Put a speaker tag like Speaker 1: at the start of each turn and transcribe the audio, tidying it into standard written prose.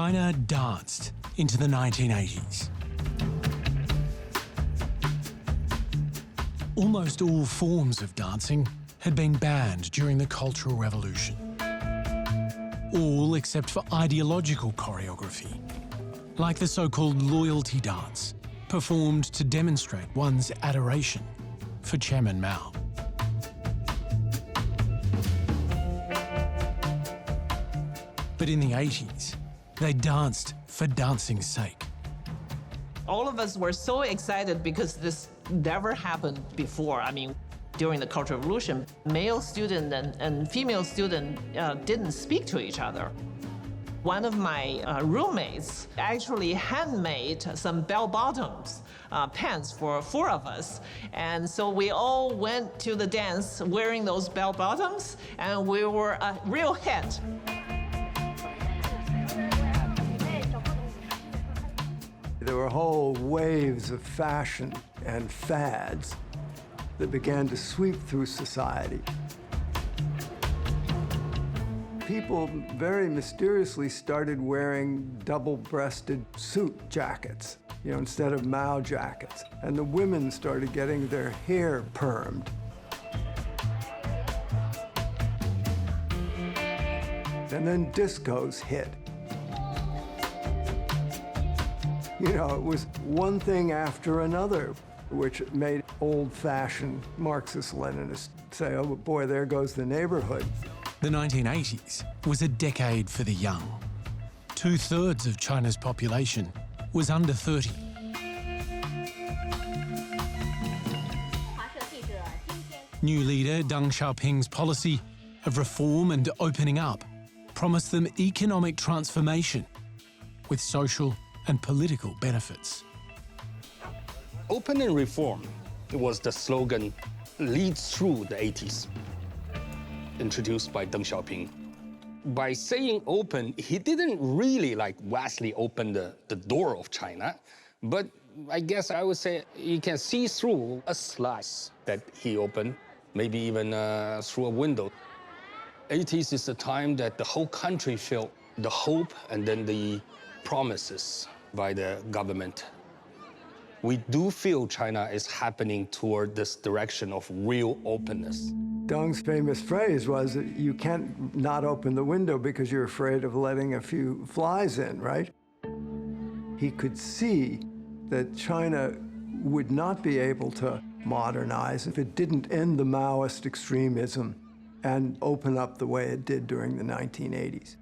Speaker 1: China danced into the 1980s. Almost all forms of dancing had been banned during the Cultural Revolution. All except for ideological choreography, like the so-called loyalty dance, performed to demonstrate one's adoration for Chairman Mao. But in the 80s, they danced for dancing's sake.
Speaker 2: All of us were so excited because this never happened before. I mean, during the Cultural Revolution, male student and female student didn't speak to each other. One of my roommates actually handmade some bell-bottoms pants for 4 of us. And so we all went to the dance wearing those bell-bottoms, and we were a real hit.
Speaker 3: There were whole waves of fashion and fads that began to sweep through society. People very mysteriously started wearing double-breasted suit jackets, instead of Mao jackets. And the women started getting their hair permed. And then discos hit. It was one thing after another, which made old-fashioned Marxist-Leninists say, oh boy, there goes the neighborhood.
Speaker 1: The 1980s was a decade for the young. 2/3 of China's population was under 30. New leader Deng Xiaoping's policy of reform and opening up promised them economic transformation with social and political benefits.
Speaker 4: Open and reform was the slogan leads through the 80s, introduced by Deng Xiaoping. By saying open, he didn't really vastly open the door of China, but I guess I would say you can see through a slice that he opened, maybe even through a window. 80s is the time that the whole country felt the hope and then the promises by the government. We do feel China is happening toward this direction of real openness.
Speaker 3: Deng's famous phrase was that you can't not open the window because you're afraid of letting a few flies in, right? He could see that China would not be able to modernize if it didn't end the Maoist extremism and open up the way it did during the 1980s.